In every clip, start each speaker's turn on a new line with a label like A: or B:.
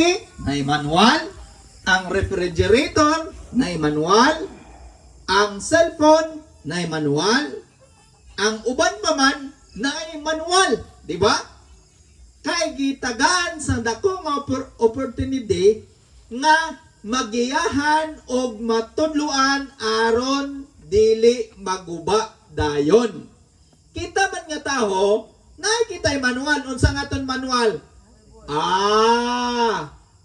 A: Nay manual, ang refrigerator nay manual, ang cellphone nay manual, ang uban pa man nay manual, di ba? Kay gitagan sa dakong opportunity nga magiyahan og matudluan aron dili maguba dayon. Kita man nga taho, nakikita'y manual. Unsa nga ton manual?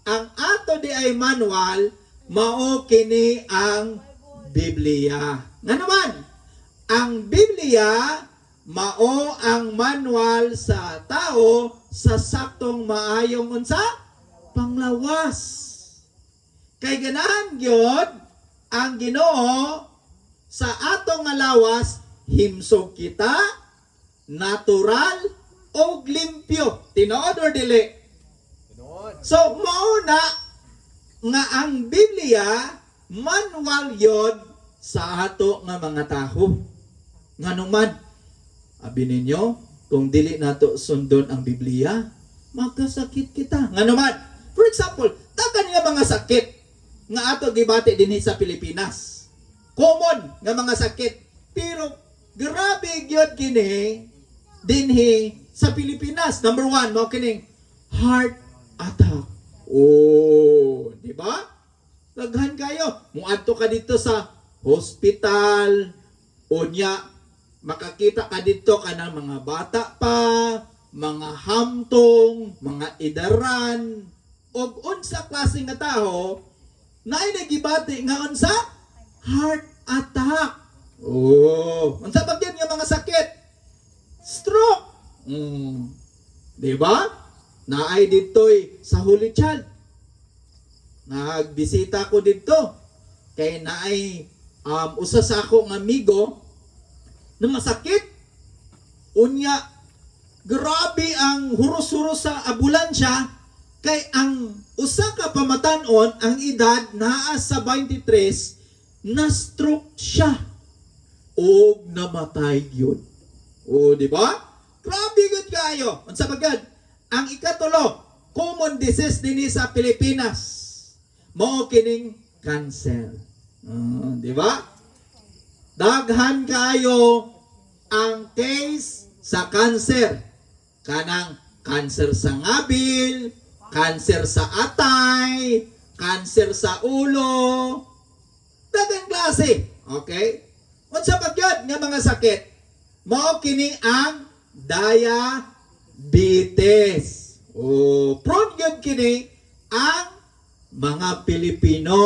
A: Ang ato di ay manual, mao kini ang Biblia. Nga naman, ang Biblia, mao ang manual sa tao sa saktong maayong unsa? Panglawas. Kay ganahan gyud ang Ginoo sa atong nga lawas, himsog kita, natural, o limpyo. Tinood or dili? So, mauna nga ang Biblia, manual yod sa ato nga mga taho. Nga naman, abi ninyo, kung dili nato sundon ang Biblia, magkasakit kita. Nga naman, for example, tagan nga mga sakit nga ato gibati dinhi sa Pilipinas. Common nga mga sakit. Pero, grabe gyud kini dinhi sa Pilipinas. Number 1, mao kining heart attack. Oh, di ba? Daghan kayo. Muadto ka dito sa hospital, unya makakita ka dito ka ng mga bata pa, mga hamtong, mga idaran, og unsa klase nga taho naay nagibati nga unsa heart attack. Oh, unsa ba nga mga sakit? Stroke. Di ba? Naay ditoy sa Holy Child. Nagbisita ko dito. Kay naay usa sa akong amigo na masakit. Unya, grabe ang huros-huros sa ambulansya. Kay ang usa ka pamatanon, ang edad naa sa 23, na stroke siya. O namatay yun. O, di ba? Grabe good kayo. Unsa bagad? Ang ikatulo, common disease dinhi sa Pilipinas. Mao kining cancer. Di ba? Daghan kayo ang case sa cancer. Kanang cancer sa ngabil, cancer sa atay, cancer sa ulo. Daghang klase. Okay? Unsa ba gyud nga mga sakit? Mao kini ang diabetes. O prone gyud kini ang mga Pilipino.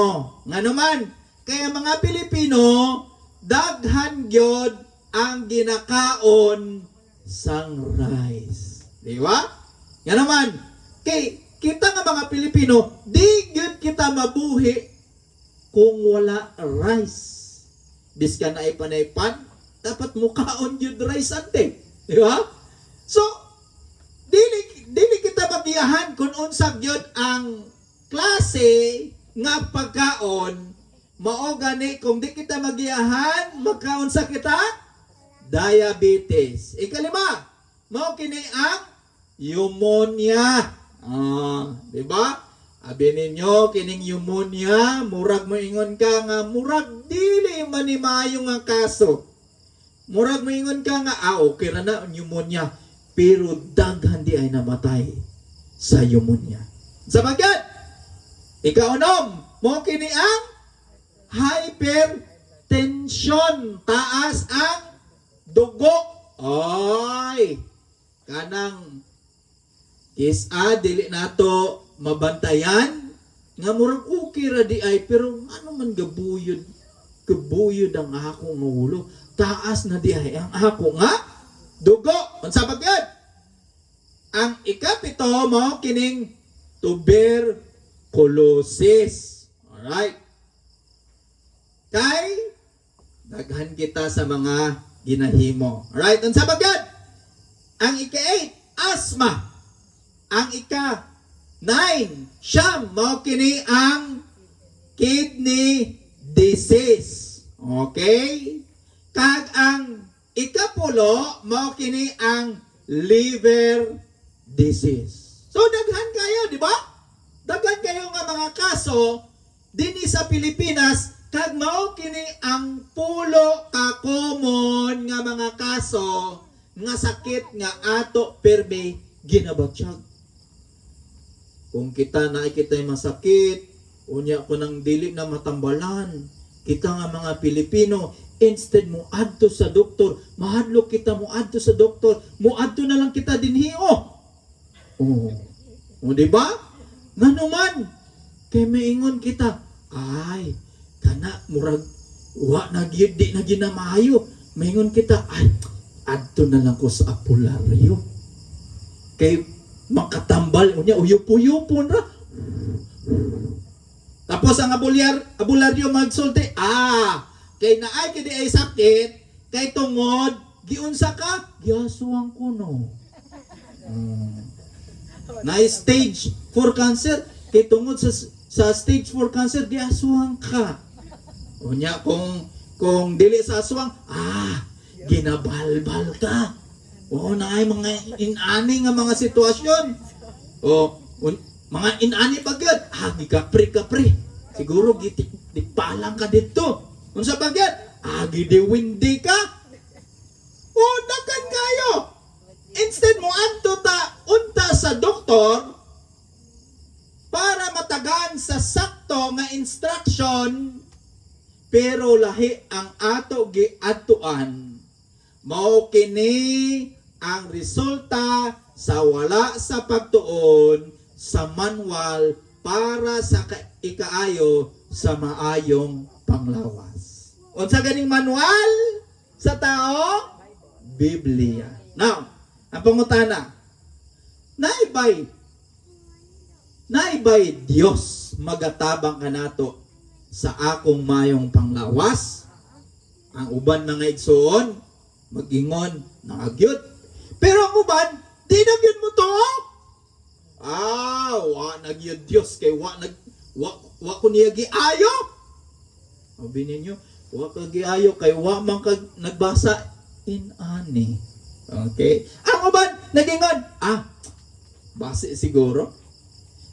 A: Nga naman, kaya mga Pilipino daghan gyud ang ginakaon sang rice. Di ba? Nga naman, kay kita nga mga Pilipino, di gyud kita mabuhi kung wala rice. Biskan na ipanaypan, dapat mukaon yun rice ante. Di ba? So, dili kita magiyahan kung unsag yun ang klase nga pagkaon, mao gani kung di kita magiyahan, magkaon sa kita, diabetes. Ikalima, mao kini ang pneumonia. Di ba? Abi ninyo, kining pneumonia, murag moingon ka nga, murag dili manimayo nga kaso. Murag moingon ka nga, okay ra na pneumonia, pero daghan di ay namatay sa pneumonia. Sa bagay, ikaunom, mo kini ang hypertension, taas ang dugo. Ay, kanang kisa, dili nato mabantayan nga murag okay ra di ay pero ano man gabuyod ang ako nga ulo, taas na di ay ang ako nga dugo. Unsa ba gyud? Ang ikapito mo kining tuberculosis. Alright, kay daghan kita sa mga ginahimo. Alright, unsa ba gyud? Ang ika-8, asthma. Ang ika 9, siyam, mao kini ang kidney disease. Okay? Kag ang ika-10, mao kini ang liver disease. So daghan kayo, di ba? Daghan mga kaso dinhi sa Pilipinas kag mao kini ang pulo ka common nga mga kaso nga sakit nga ato perbe ginabatyag. Kung kita nakikita yung masakit, unya ko nang dili na matambalan, kita nga mga Pilipino, instead mo adto sa doktor, mahadlok kita mo adto sa doktor, mo adto na lang kita dinhi oh. O di ba? Nganuman kay maingon kita, ay kana murag wa na gyud di na ginamayo. Maingon kita, ay adto na lang ko sa apularyo. Kay makatambal unya uyup-uyupon ra. Tapos ang abularyo magsulti, kay naay kay di ay sakit, kay tungod giunsa ka, giasuang ko no. Na stage 4 cancer, kay tungod sa stage 4 cancer giasuang ka. Unya kung dili sa aswang, ginabalbal ka. Naay mga inani nga mga sitwasyon. Mga inani pagyud, gikapri-kapri. Siguro gitikpalang ka dito. Unsa pagyud? Gidiwindi ka. Dakan kayo. Instead mo adto ta unta sa doktor para matagan sa sakto nga instruction, pero lahi ang ato giadtuan. Mao kini ang resulta sa wala sa pagtuon sa manual para sa ikaayo sa maayong panglawas. Unsa ganing manual sa tao? Biblia. Now, ang pangutana, naibay Dios magatabang kanato sa akong mayong panglawas? Ang uban mga igsoon magingon nangagyud. Pero ang uban, di nagyud mo to. Wa nagyud Dios kay wa ko niya giayo. Sabi ninyo, wa ka giayo kay wa man kag nagbasa inani. Okay? Ang uban nagingon, base siguro.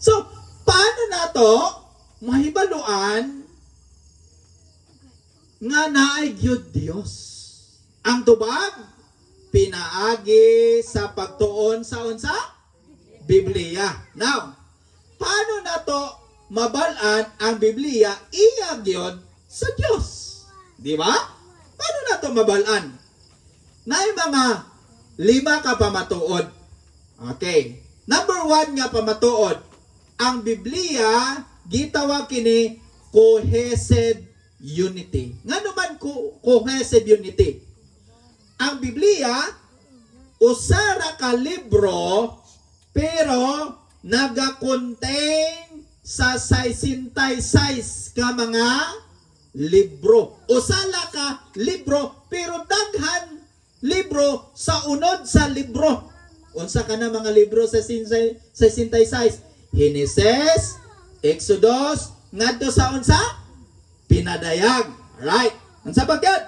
A: So, paano nato mahibaluan nga naay gyud Dios? Ang tubag pinaagi sa pagtuon sa unsa? Biblia. Now, paano nato mabalaan ang Biblia iya gyud sa Dios? Di ba? Paano nato mabalaan? Naay mga 5 ka pamatuod. Okay. Number 1 nga pamatuod. Ang Biblia gitawag kini cohesive unity. Ngano man cohesive unity? Ang Biblia usara ka libro pero naga-contain sa 66 ka mga libro. Usala ka libro pero daghan libro sa unod sa libro. Unsa ka na mga libro sa 66? Genesis, Exodus, ngadto sa unsa? Pinadayag. Right. Unsa pagyud?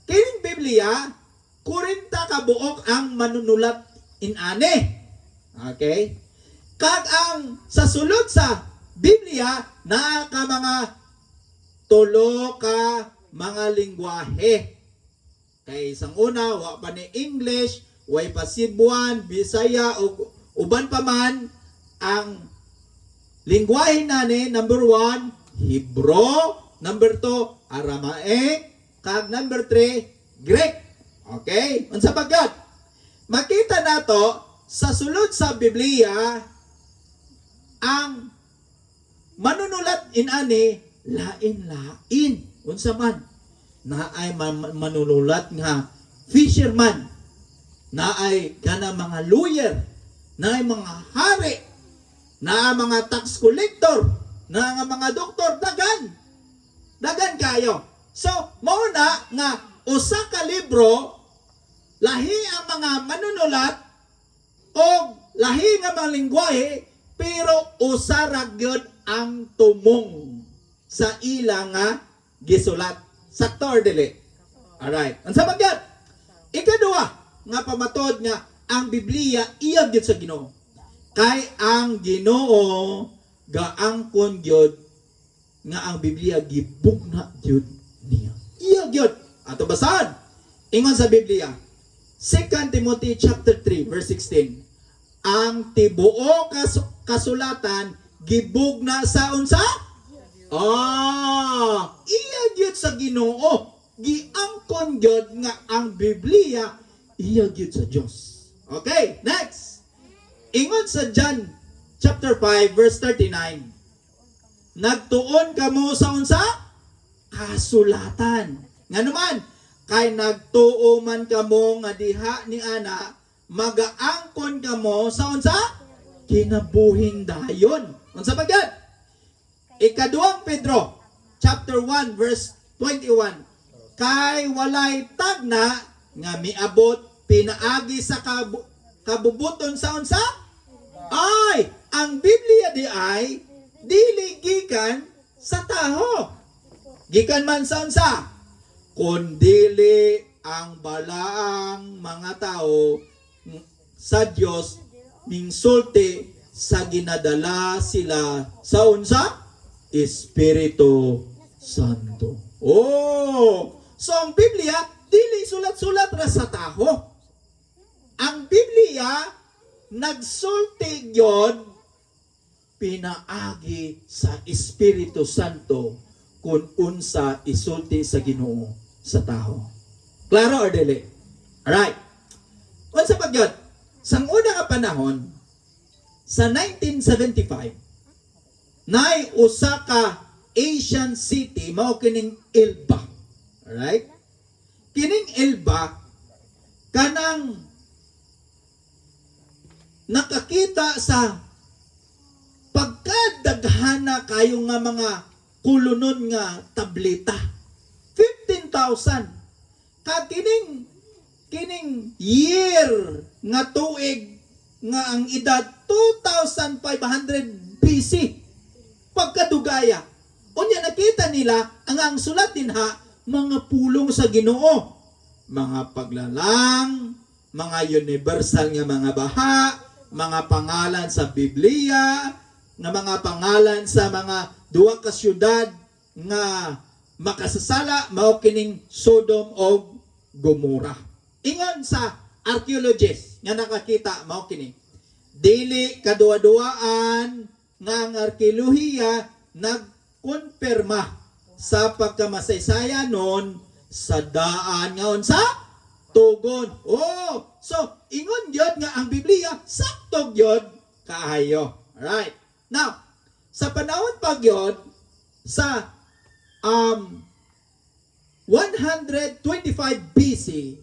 A: Kining Biblia 40 ka buok ang manunulat inani. Okay? Kag ang sa sulod sa Biblia naa ka mga 3 ka mga lingwahe. Kay isang una wa pa ni English, way pa Cebuan, Bisaya ug uban pa man ang lingwahe nani. Number 1 Hebrew, number 2 Aramaic, kag number 3 Greek. Okay? Unsa pagyud? Makita nato sa sulod sa Biblia ang manunulat inani lain-lain. Unsa man? Naay manunulat nga fisherman, naay kana mga lawyer, naay mga hari, naay mga tax collector, naay mga doktor, dagan kayo. So mauna nga usa ka libro lahi ang mga manunulat o lahi nga mga lingwahe, pero usa ra gyud ang tumong sa ila nga gisulat. Sakto or dili? Alright. Unsa ba gyud? Ikaduha nga pamatod nga ang Biblia iya gyud sa Ginoo. Kay ang Ginoo gaangkon gyud nga ang Biblia gibugna gyud niya. Iya gyud. Ato basahan. Ingon sa Biblia. 2 Timothy chapter 3 verse 16. Ang tibuo kasulatan gibugna sa unsa? Iya gyud sa Ginoo. Giangkon gyud nga ang Biblia iya gyud sa Dios. Okay, next. Ingon sa John chapter 5 verse 39. Nagtuon kamo sa unsa? Kasulatan. Nga naman, kay nagtuo man kamo nga diha ni ana, magaangkon kamo sa unsa? Kinabuhing dayon. Unsa ba gyud? Ikaduhang Pedro chapter 1 verse 21. Kay walay tagna nga miabot pinaagi sa kabubuton sa unsa? Ay, ang Biblia di ay dili gikan sa taho. Gikan man sa unsa? Kundili ang balaang mga tao sa Dios mingsulti sa ginadala sila sa unsa? Espiritu Santo. So ang Biblia dili sulat-sulat ra sa taho. Ang Biblia nagsulti gyud pinaagi sa Espiritu Santo kung unsa isulti sa Ginoo sa taho. Klaro or dili? Alright. Unsa pa gyud? Sang una nga panahon sa 1975 nay usa ka Asian city mao kining Elba. Alright? Kining Elba kanang nakakita sa pagkadaghana kayo nga mga kulunon nga tableta. 15,000. Kining year nga tuig nga ang edad 2,500 BC. Pagkadugaya. Unya nakita nila ang sulat dinha mga pulong sa Ginoo. Mga paglalang, mga universal nga mga baha, mga pangalan sa Biblia, nga mga pangalan sa mga duwa ka syudad nga makasasala mao kining Sodom o Gomorrah. Ingon sa archaeologists nga nakakita mao kini. Dili kaduwa-duwaan nga ang arkeolohiya nagkonfirma sa pagkamasaysaya nun sa daan nga unsa? Tugon. So ingon gyud nga ang Biblia sakto gyud kaayo. Alright. Now, sa panahon pa gyud sa 125 BC,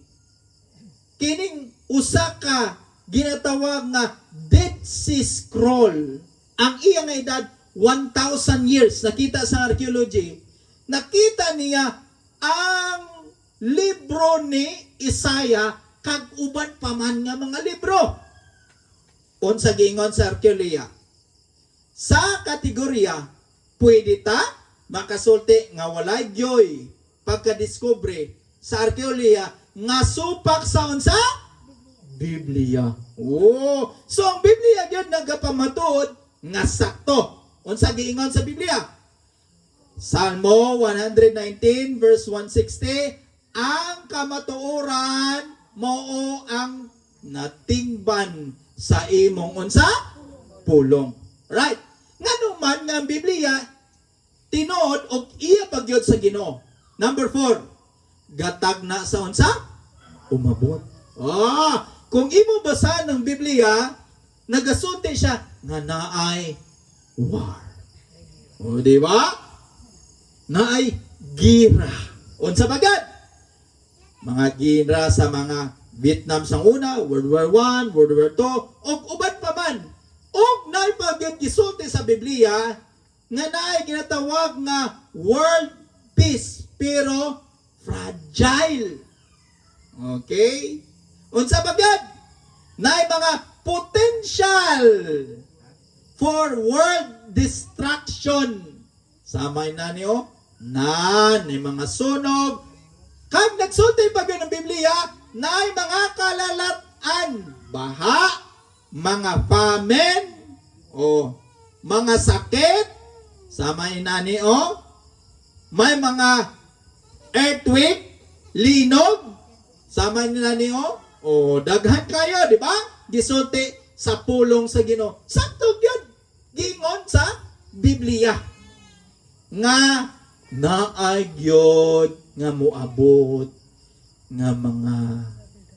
A: kining usa ka ginatawag na Dead Sea Scroll. Ang iya nga edad 1,000 years. Nakita sa archaeology. Nakita niya ang libro ni Isaiah kag uban pa man nga mga libro. Unsa giingon sa arkeolohiya? Sa kategorya, pwede ta makasulti nga walay gyoy pagkadiskubre sa arkeolohiya nga supak sa unsa? Biblia. So ang Biblia gyud nagapamatuod nga sakto. Unsa giingon sa Biblia? Salmo 119 verse 160, ang kamatuoran mao ang natingban sa imong unsa? Pulong. Right. Nganuman nga ang Biblia tinuod og iya pagyod sa Ginoo. Number 4, gatag na sa unsa? Umabot. Kung imo basa ng Biblia, nagasulti siya nga naay war. Di ba? Naay gira. Unsa bagad? Mga gira sa mga Vietnam sang una, World War I, World War II, og uban pa man. Og naay pagyod gisulti sa Biblia nga naay ginatawag nga world peace pero fragile. Okay? Unsa bagad? Naay mga potential for world destruction. Samay na niyo ni mga sunog. Kag nagsulti pa ng Biblia, naay mga kalalatan, baha, mga famine, o mga sakit, Sama inani o may mga earthquake, linog, sama inani o daghan kayo, di ba? Gisulti sa pulong sa Ginoo. Sakto gyud gingon sa Biblia nga naay gyud nga moabot nga mga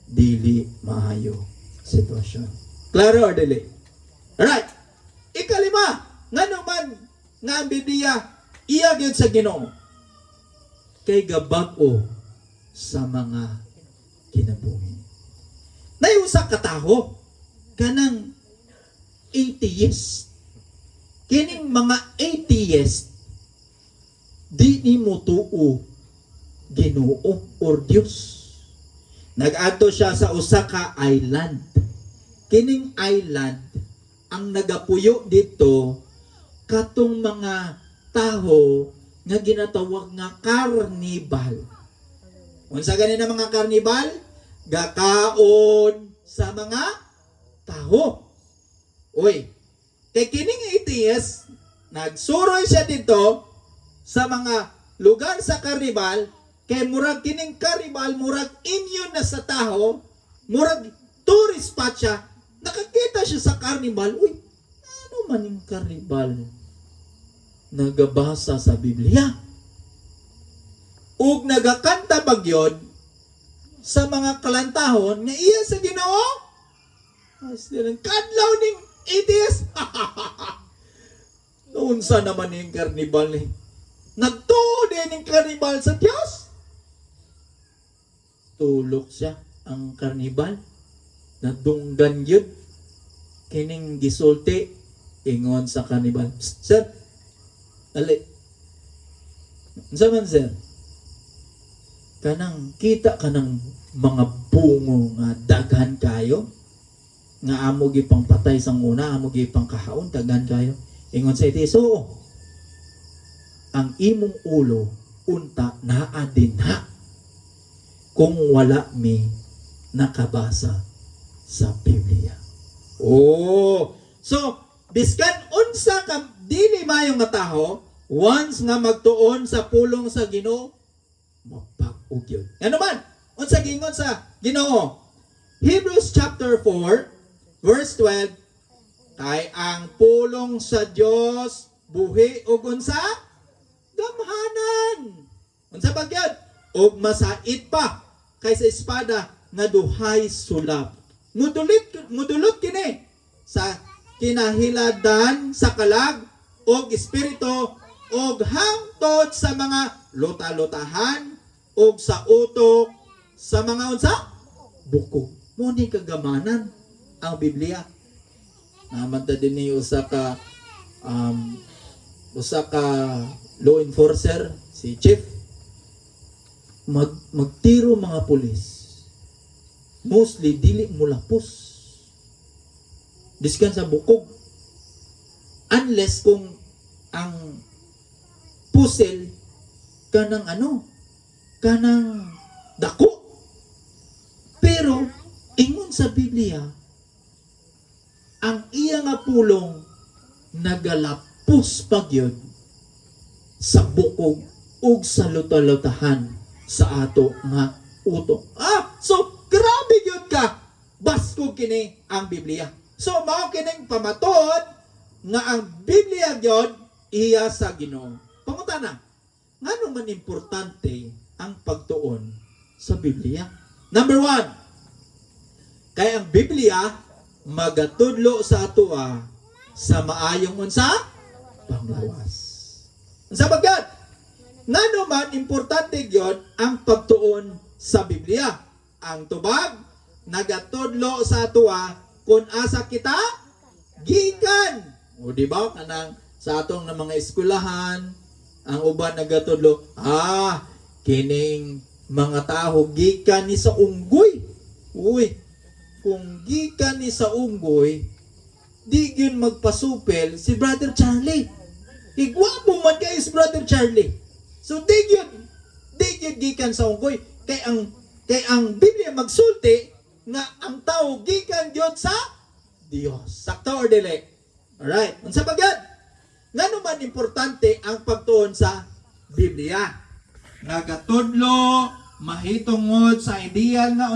A: dili maayo sitwasyon. Klaro or dili? Alright. Ikalima, nga naman nga ang Biblia iya gyud sa Ginoo kay gabag-o sa mga kinabuhi. Nay usa ka tawo kanang atheist. Kining mga atheist di ni mo tuo Ginoo or Dios. Nag-adto siya sa usa ka island. Kining island ang nagapuyo dito katong mga taho nga ginatawag nga carnival. Unsa gani na mga carnival? Gakaon sa mga taho. Uy, kay kining atheist nagsuroy siya dito sa mga lugar sa carnival. Kay murag kining carnival, murag inyo na sa taho, murag tourist spot siya, nakakita siya sa carnival, uy, ano man yung carnival? Nagabasa sa Biblia. Ug nagakanta bagyon sa mga kalantahon nga iya sa Ginoo. Kadlaw ning atheist. Unsa naman yung carnival ni? Nagtuo din yung carnival sa Diyos. Tulok siya ang karnibal nadunggan yun kining gisulti ingon sa karnibal. Sir, ali unsa man sir? Kanang kita kanang mga bungo nga daghan kayo nga amo gipang patay sang una, amo gipang kahaon daghan kayo. Ingon sa iti, so ang imong ulo unta naa dinha kung wala mi nakabasa sa Biblia. Oh, so biskan unsa ka dili mayo nga taho once nga magtuon sa pulong sa Ginoo mapag-ug yun. Ano man? Unsa gingon sa Ginoo? Hebrews chapter 4 verse 12 kay ang pulong sa Dios buhi ug unsa? Gamhanan. Unsa ba gyud? Og masait pa kaysa espada nga duhay sulab. Mudulot kini sa kinahiladan sa kalag og espiritu og hangtod sa mga luta-lutahan og sa utok sa mga unsa? Buko. Mo ni kagamanan ang Biblia. Naman ta din ni usa ka law enforcer si Chief magtiro mga pulis. Mostly dili mo lapos. Diskan sa bukog. Unless kung ang pusil kanang kanang dako. Pero ingon sa Biblia ang iya nga pulong nagalapos pagyod sa bukog ug sa luta-lutahan sa ato nga utok. So grabe gyud ka. Baskog kini ang Biblia. So mao kining pamatud nga ang Biblia gyud iya sa Ginoo. Pangutana, ngano man importante ang pagtuon sa Biblia? Number 1, kay ang Biblia magatudlo sa atoa sa maayong unsa? Panglawas. Unsa ba gyud? Ngano man importante gyud ang pagtuon sa Biblia? Ang tubag nagatudlo sa atoa kung asa kita gikan. O di ba kanang sa atong na mga eskwelahan ang uban nagatudlo, kining mga tao gikan ni sa unggoy. Uy, kung gikan ni sa unggoy, di gyud magpasupel si Brother Charlie. Igwapo man kay si Brother Charlie. So di gyud gikan sa unggoy kay ang Biblia magsulti nga ang tao gikan gyud sa Dios. Sakto or dili? Alright. Unsa ba gyud? Ngano man importante ang pagtuon sa Biblia? Nagatudlo mahitungod sa ideal nga